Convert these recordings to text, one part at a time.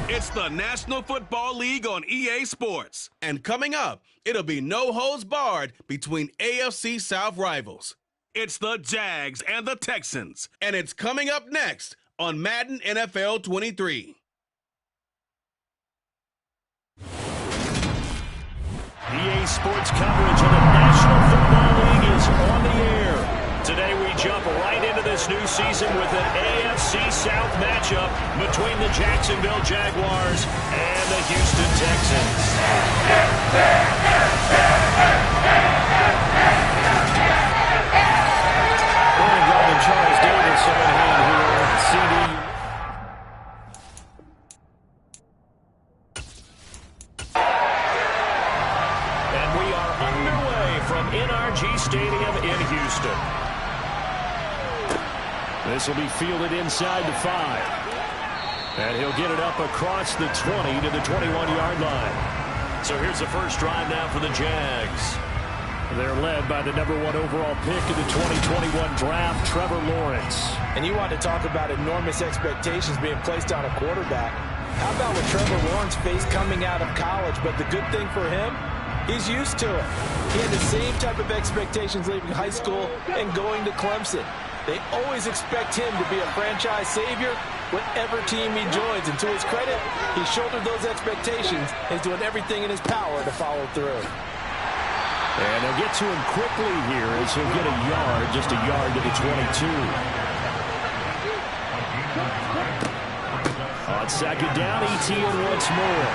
It's the National Football League on EA Sports. And coming up, it'll be no holds barred between AFC South rivals. It's the Jags and the Texans. And it's coming up next on Madden NFL 23. EA Sports coverage of the National Football League is on the air. Today we jump right into this new season with an AFC South matchup between the Jacksonville Jaguars and the Houston Texans. Morning, Robin Charles Davis on hand here at CD. And we are underway from NRG Stadium in Houston. This will be fielded inside the 5. And he'll get it up across the 20 to the 21-yard line. So here's the first drive now for the Jags. They're led by the #1 overall pick in the 2021 draft, Trevor Lawrence. And you want to talk about enormous expectations being placed on a quarterback. How about what Trevor Lawrence faced coming out of college? But the good thing for him, he's used to it. He had the same type of expectations leaving high school and going to Clemson. They always expect him to be a franchise savior whatever team he joins. And to his credit, he shouldered those expectations and is doing everything in his power to follow through. And they'll get to him quickly here as he'll get a yard, just a yard to the 22. On second down, ETN once more.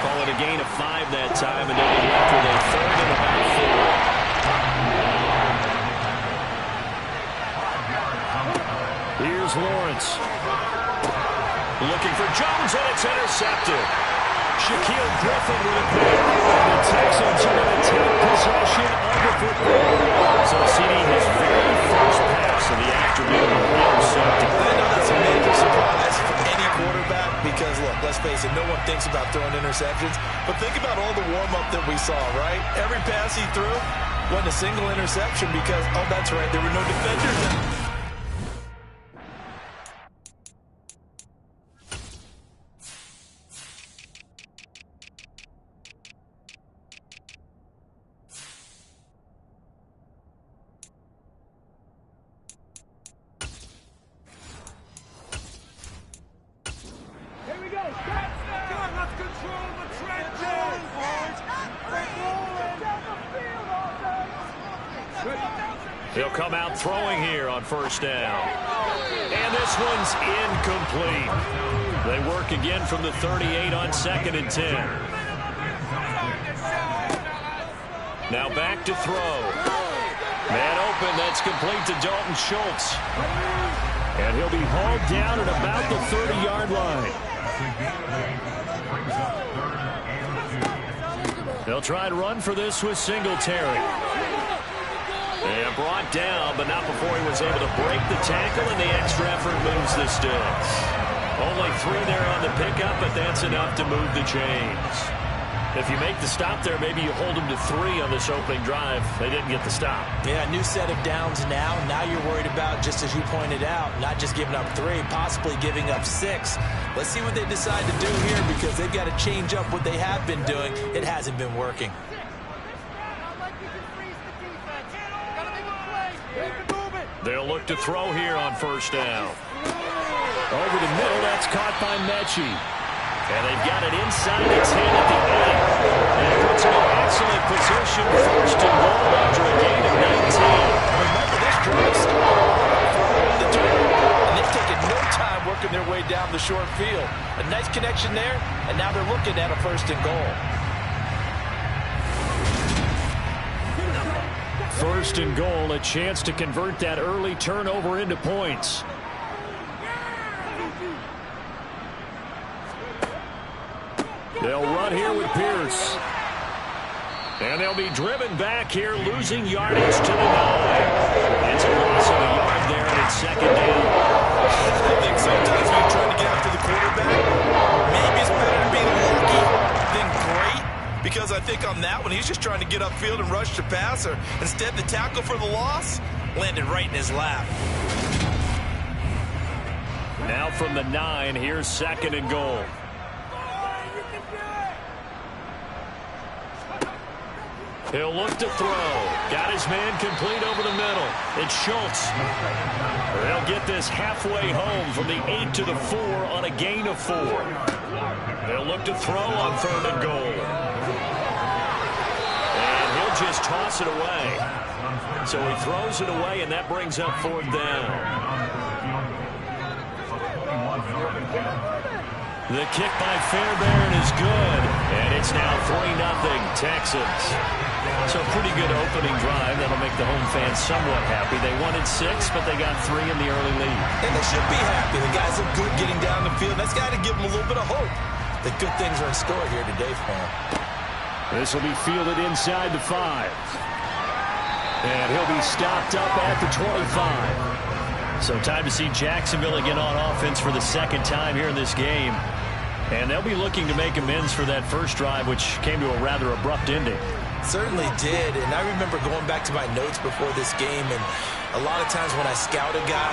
Call it a gain of 5 that time, and they'll be left with a third and about 4. Here's Lawrence. Looking for Jones, and it's intercepted. Shaquille Griffin with a pick. The Texans are going to take possession of the football. So CD, his very first pass of the afternoon intercepted. I know that's a major surprise for any quarterback because, look, let's face it, no one thinks about throwing interceptions. But think about all the warm-up that we saw, right? Every pass he threw wasn't a single interception because, oh, that's right, there were no defenders. He'll come out throwing here on first down. And this one's incomplete. They work again from the 38 on 2nd and 10. Now back to throw. Man open, that's complete to Dalton Schultz. And he'll be hauled down at about the 30-yard line. They'll try and run for this with Singletary. And brought down, but not before he was able to break the tackle, and the extra effort moves the sticks. Only 3 there on the pickup, but that's enough to move the chains. If you make the stop there, maybe you hold them to 3 on this opening drive. They didn't get the stop. Yeah, new set of downs now. Now you're worried about, just as you pointed out, not just giving up 3, possibly giving up 6. Let's see what they decide to do here because they've got to change up what they have been doing. It hasn't been working. They'll look to throw here on first down. Over the middle, that's caught by Mechie. And they've got it inside the 10 at the 8. And it puts them in excellent position, first and goal after a gain of 19. Remember, this drive started the turn, and they've taken no time working their way down the short field. A nice connection there, and now they're looking at a first and goal. First and goal, a chance to convert that early turnover into points. They'll run here with Pierce. And they'll be driven back here, losing yardage to the 9. It's a loss of a yard there, and it's second down. I think sometimes when you're trying to get after the quarterback, maybe it's better to be lucky than great. Because I think on that one, he's just trying to get upfield and rush the passer. Instead, the tackle for the loss landed right in his lap. Now from the 9, here's 2nd and goal. He'll look to throw. Got his man complete over the middle. It's Schultz. They'll get this halfway home from the 8 to the 4 on a gain of 4. They'll look to throw on 3rd and goal. And he'll just toss it away. So he throws it away, and that brings up 4th down. The kick by Fairbairn is good, and it's now 3-0 Texans. So a pretty good opening drive. That'll make the home fans somewhat happy. They wanted 6, but they got 3 in the early lead. And they should be happy. The guys look good getting down the field. That's got to give them a little bit of hope that good things are in store here today for them. This will be fielded inside the 5. And he'll be stopped up at the 25. So time to see Jacksonville again on offense for the 2nd time here in this game. And they'll be looking to make amends for that first drive, which came to a rather abrupt ending. Certainly did, and I remember going back to my notes before this game, and a lot of times when I scout a guy,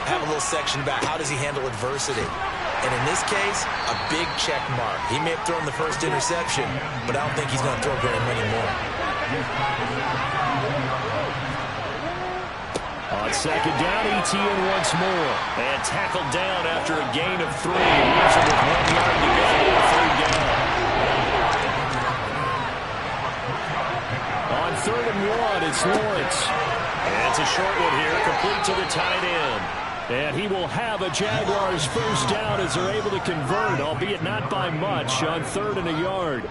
I have a little section about how does he handle adversity. And in this case, a big check mark. He may have thrown the first interception, but I don't think he's going to throw very many more. On 2nd down, ETN once more. And tackled down after a gain of 3. Leaves him with 1 yard to go. 3rd down. On 3rd and 1, it's Lawrence. And it's a short one here, complete to the tight end. And he will have a Jaguars first down as they're able to convert, albeit not by much, on 3rd and a yard.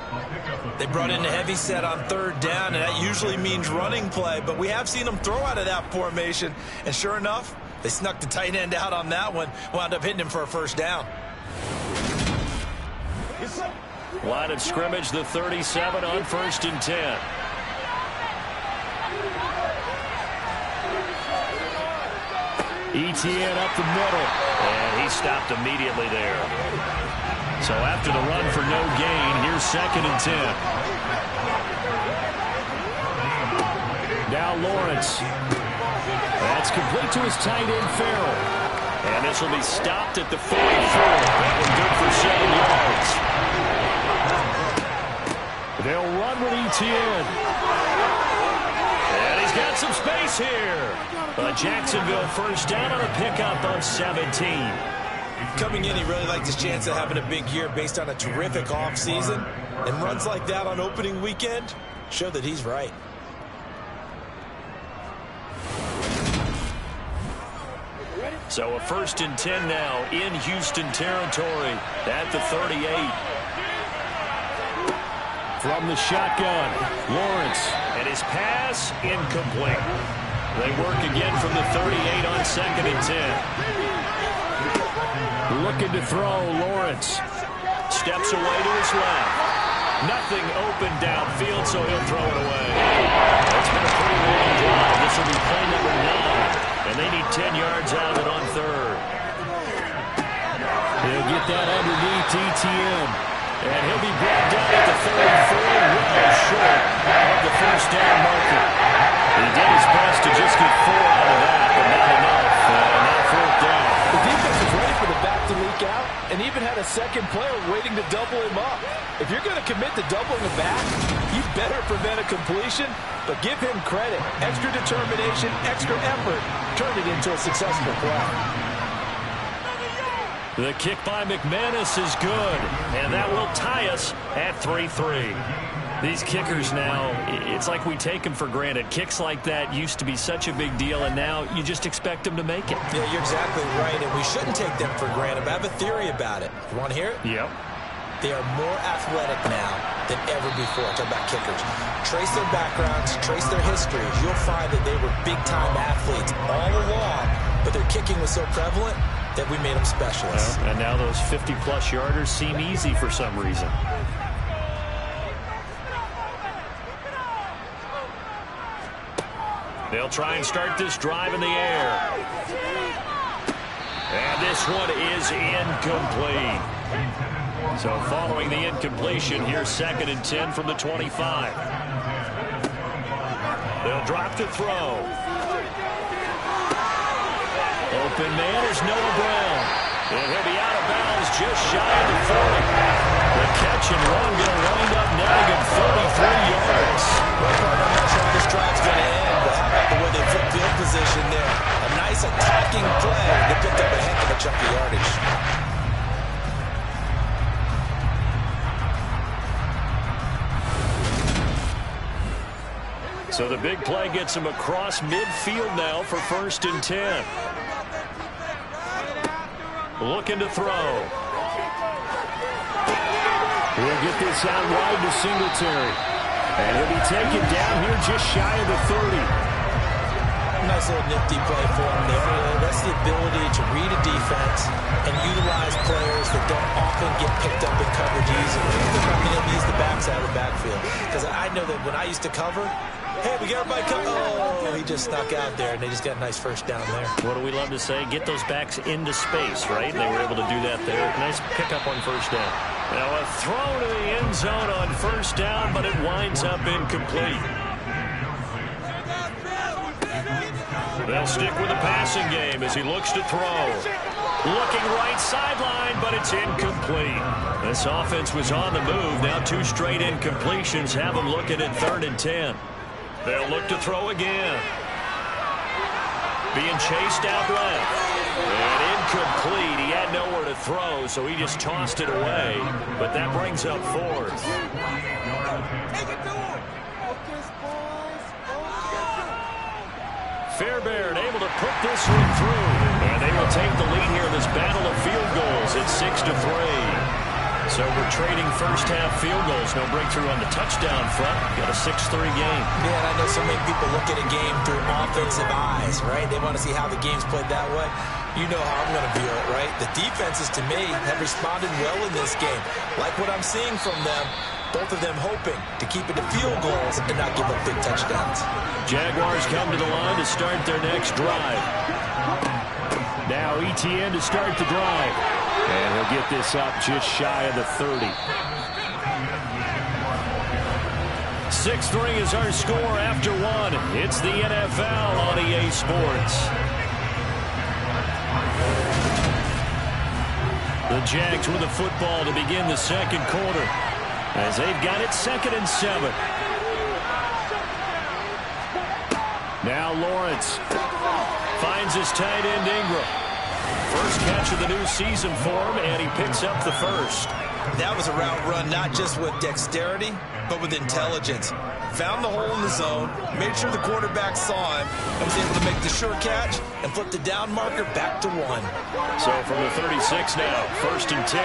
They brought in a heavy set on 3rd down, and that usually means running play, but we have seen them throw out of that formation, and sure enough, they snuck the tight end out on that one, wound up hitting him for a first down. Line of scrimmage, the 37 on 1st and 10. ETN up the middle, and he stopped immediately there. So after the run for no gain, here's 2nd and 10. Now Lawrence. That's complete to his tight end, Farrell. And this will be stopped at the 44. That one good for 7 yards. They'll run with ETN. And he's got some space here. A Jacksonville first down on a pickup of 17. Coming in, he really liked his chance of having a big year based on a terrific offseason. And runs like that on opening weekend show that he's right. So a 1st and 10 now in Houston territory at the 38. From the shotgun, Lawrence. And his pass incomplete. They work again from the 38 on 2nd and 10. Looking to throw, Lawrence. Steps away to his left. Nothing open downfield, so he'll throw it away. It's been a pretty long drive. This will be play number 9. And they need 10 yards out of it on 3rd. He'll get that underneath ETN. And he'll be brought down at the 34, well short of the first down marker. He did his best to just get 4 out of that, but not enough. Now 4th down. The defense is ready for the back to leak out and even had a second player waiting to double him up. If you're going to commit to doubling the back, you better prevent a completion, but give him credit. Extra determination, extra effort, turned it into a successful play. The kick by McManus is good, and that will tie us at 3-3. These kickers now, it's like we take them for granted. Kicks like that used to be such a big deal, and now you just expect them to make it. Yeah, you're exactly right, and we shouldn't take them for granted. But I have a theory about it. You want to hear it? Yep. They are more athletic now than ever before. Talk about kickers. Trace their backgrounds, trace their histories. You'll find that they were big-time athletes all along, but their kicking was so prevalent that we made them specialists. Well, and now those 50-plus yarders seem easy for some reason. They'll try and start this drive in the air. And this one is incomplete. So following the incompletion, here's 2nd and 10 from the 25. They'll drop to throw. Open man is Noah Brown. And he'll be out of bounds just shy of the 40. The catch and run going to wind up netting him 33 yards. Well, partner, I'm not sure how this drive's going to end, but how about the way they flip field position there? A nice attacking play. They picked up a heck of a chunk of yardage. So the big play gets him across midfield now for 1st and 10. Looking to throw. He'll get this out wide to Singletary. And he'll be taken down here just shy of the 30. Nice little nifty play for him there. That's the ability to read a defense and utilize players that don't often get picked up in coverage easily. He's the backside of the backfield. Because I know that when I used to cover, hey, we got everybody covered. Oh, he just snuck out there, and they just got a nice first down there. What do we love to say? Get those backs into space, right? And they were able to do that there. Nice pickup on 1st down. Now a throw to the end zone on 1st down, but it winds up incomplete. They'll stick with the passing game as he looks to throw. Looking right sideline, but it's incomplete. This offense was on the move. Now 2 straight incompletions have them looking at 3rd and 10. They'll look to throw again. Being chased out left. And incomplete. He had nowhere to throw, so he just tossed it away. But that brings up 4th. Fairbairn able to put this one through. And they will take the lead here in this battle of field goals. It's 6-3. So we're trading first half field goals. No breakthrough on the touchdown front. Got a 6-3 game. Man, I know so many people look at a game through offensive eyes, right? They want to see how the game's played that way. You know how I'm going to view it, right? The defenses, to me, have responded well in this game. Like what I'm seeing from them, both of them hoping to keep it to field goals and not give up big touchdowns. Jaguars come to the line to start their next drive. Now ETN to start the drive. And he'll get this up just shy of the 30. 6-3 is our score after 1. It's the NFL on EA Sports. The Jags with the football to begin the 2nd quarter, as they've got it 2nd and 7. Now Lawrence finds his tight end Ingram. First catch of the new season for him, and he picks up the 1st. That was a route run not just with dexterity, but with intelligence. Found the hole in the zone, made sure the quarterback saw him, and was able to make the sure catch and flip the down marker back to 1. So from the 36 now, 1st and 10.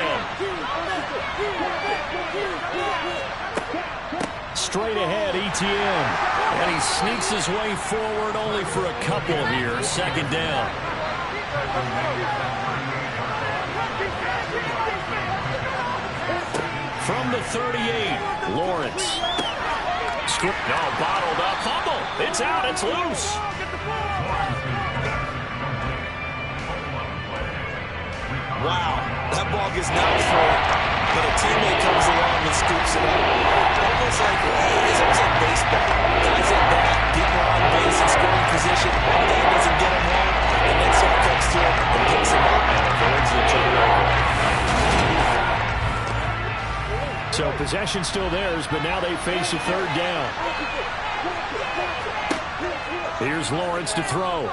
Straight ahead, ETN. And he sneaks his way forward only for a couple here. 2nd down. From the 38, Lawrence. No, bottled up. Fumble. It's out. It's loose. Wow. That ball gets knocked through, but a teammate comes along and scoops it up. Almost like baseball. Guys at bat, people on base in scoring position. One guy doesn't get him home, and then someone comes through and picks him up. And avoids the turnover. So possession still theirs, but now they face a 3rd down. Here's Lawrence to throw.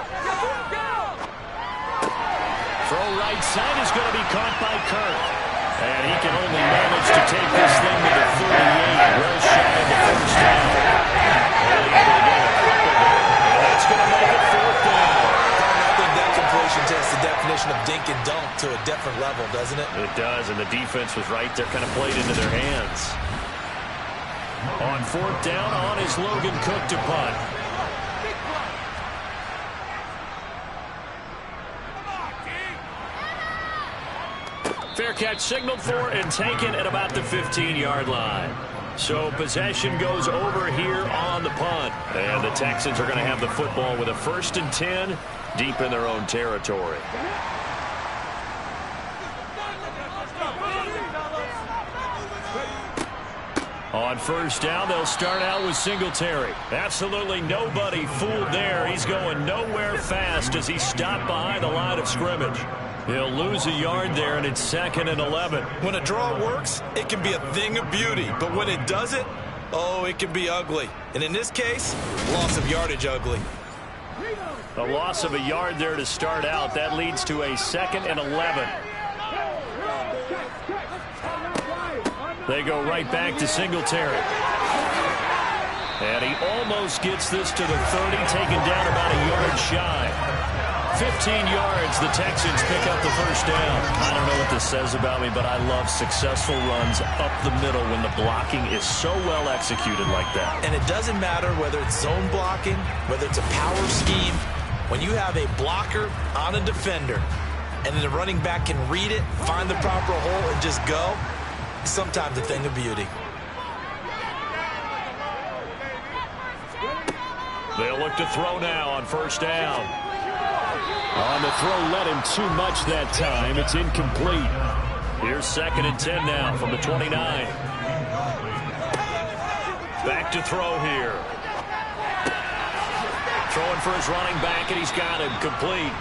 Throw right side is going to be caught by Kirk. And he can only manage to take this thing to the 38, well shy of the 1st down. And that's going to make it 4th down. I think that completion takes the definition of dink and dunk to a different level, doesn't it? It does, and the defense was right there, kind of played into their hands. On 4th down, on is Logan Cook to punt. Fair catch signaled for and taken at about the 15-yard line. So possession goes over here on the punt. And the Texans are going to have the football with a 1st and 10 deep in their own territory. On 1st down, they'll start out with Singletary. Absolutely nobody fooled there. He's going nowhere fast as he stopped behind the line of scrimmage. He'll lose a yard there, and it's 2nd and 11. When a draw works, it can be a thing of beauty. But when it doesn't, oh, it can be ugly. And in this case, loss of yardage ugly. A loss of a yard there to start out. That leads to a 2nd and 11. They go right back to Singletary. And he almost gets this to the 30, taken down about a yard shy. 15 yards, the Texans pick up the first down. I don't know what this says about me, but I love successful runs up the middle when the blocking is so well executed like that. And it doesn't matter whether it's zone blocking, whether it's a power scheme. When you have a blocker on a defender, and then the running back can read it, find the proper hole, and just go, sometimes a thing of beauty. They'll look to throw now on first down. On the throw, let him too much that time. It's incomplete. Here's 2nd and 10 now from the 29. Back to throw here. Throwing for his running back, and he's got him complete.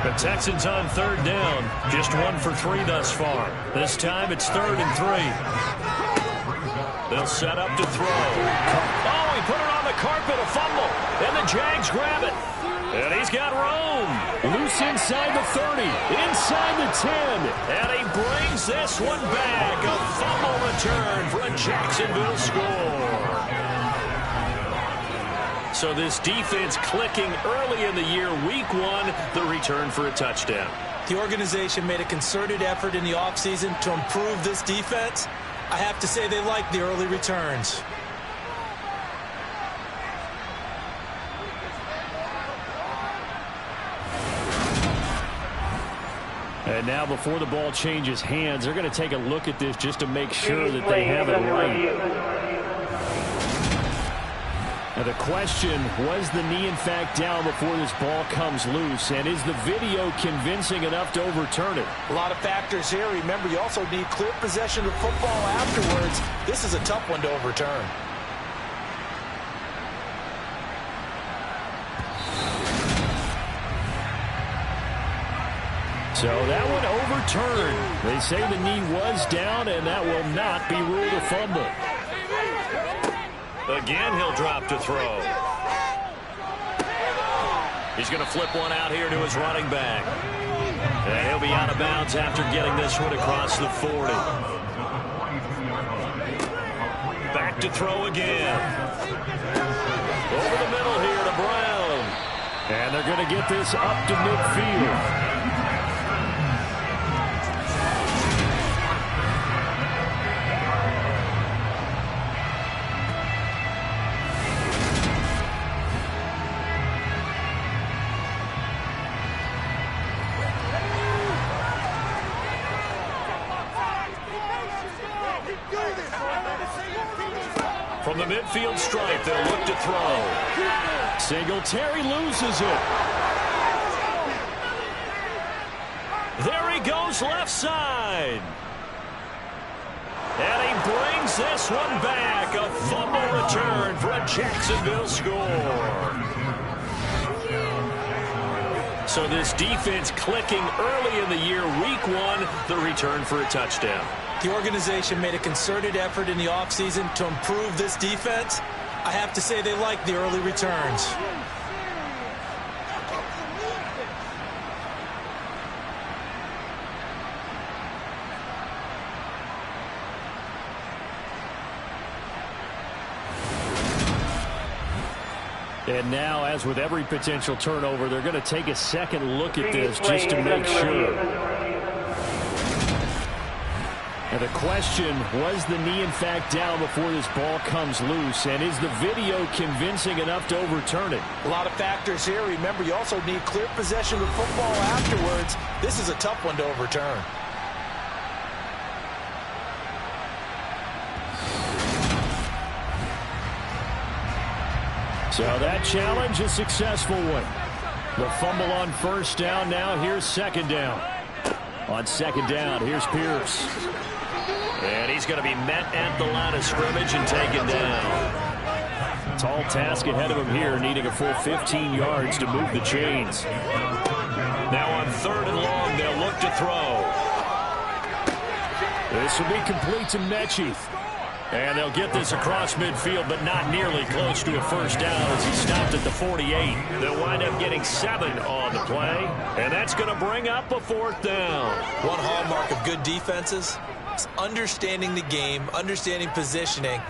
The Texans on 3rd down. Just 1 for 3 thus far. This time it's 3rd and 3. They'll set up to throw. Oh, he put it on the carpet, a fumble. And the Jags grab it. And he's got room. Loose inside the 30, inside the 10. And he brings this one back. A fumble return for a Jacksonville score. So this defense clicking early in the year. Week 1, the return for a touchdown. The organization made a concerted effort in the offseason to improve this defense. I have to say they like the early returns. And now before the ball changes hands, they're going to take a look at this just to make sure that they have it right. Now the question, was the knee in fact down before this ball comes loose? And is the video convincing enough to overturn it? A lot of factors here. Remember, you also need clear possession of football afterwards. This is a tough one to overturn. So that one overturned. They say the knee was down, and that will not be ruled a fumble. Again, he'll drop to throw. He's going to flip one out here to his running back. And he'll be out of bounds after getting this one across the 40. Back to throw again. Over the middle here to Brown. And they're going to get this up to midfield. From the midfield stripe, they'll look to throw. Singletary loses it. There he goes left side. And he brings this one back. A fumble return for a Jacksonville score. So this defense clicking early in the year. Week 1, the return for a touchdown. The organization made a concerted effort in the offseason to improve this defense. I have to say they like the early returns. And now, as with every potential turnover, they're going to take a second look at this just to make sure. And the question, was the knee in fact down before this ball comes loose? And is the video convincing enough to overturn it? A lot of factors here. Remember, you also need clear possession of football afterwards. This is a tough one to overturn. So that challenge, a successful one. The fumble on first down. Now here's second down. On second down, here's Pierce. And he's going to be met at the line of scrimmage and taken down. Tall task ahead of him here, needing a full 15 yards to move the chains. Now on 3rd and long back to throw. This will be complete to Mechie. And they'll get this across midfield, but not nearly close to a first down as he stopped at the 48. They'll wind up getting 7 on the play, and that's going to bring up a 4th down. One hallmark of good defenses is understanding the game, understanding positioning,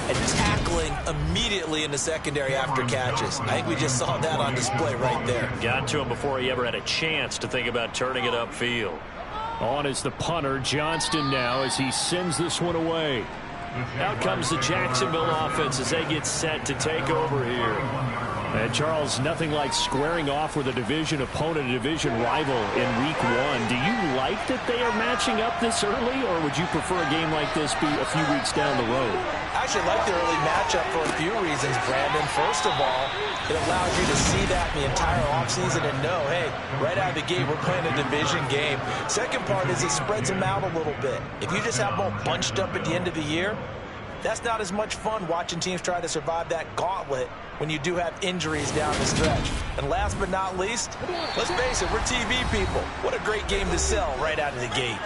and tackling immediately in the secondary after catches. I think we just saw that on display right there. Got to him before he ever had a chance to think about turning it upfield. On is the punter, Johnston now, as he sends this one away. Out comes the Jacksonville offense as they get set to take over here. And Charles, nothing like squaring off with a division opponent, a division rival in week 1. Do you like that they are matching up this early, or would you prefer a game like this be a few weeks down the road? I actually like the early matchup for a few reasons, Brandon. First of all, it allows you to see that in the entire offseason and know, hey, right out of the gate, we're playing a division game. Second part is it spreads them out a little bit. If you just have them all bunched up at the end of the year, that's not as much fun watching teams try to survive that gauntlet when you do have injuries down the stretch. And last but not least, let's face it, we're TV people. What a great game to sell right out of the gate.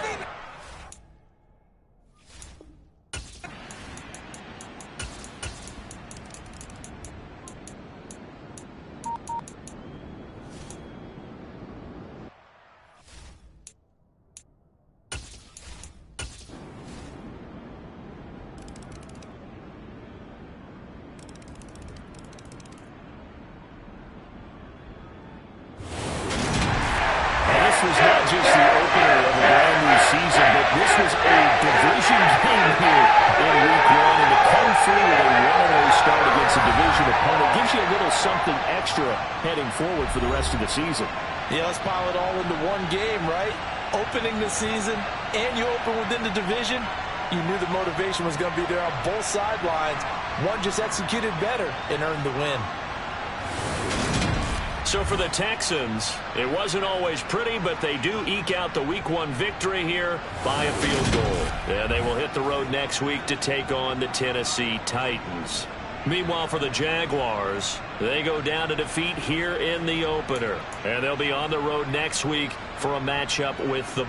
This was not just the opener of a brand new season, but this was a division game here in week 1. And to come through with a 1-0 start against a division opponent gives you a little something extra heading forward for the rest of the season. Yeah, let's pile it all into one game, right? Opening the season, and you open within the division. You knew the motivation was going to be there on both sidelines. One just executed better and earned the win. So for the Texans, it wasn't always pretty, but they do eke out the week 1 victory here by a field goal. And they will hit the road next week to take on the Tennessee Titans. Meanwhile, for the Jaguars, they go down to defeat here in the opener. And they'll be on the road next week for a matchup with the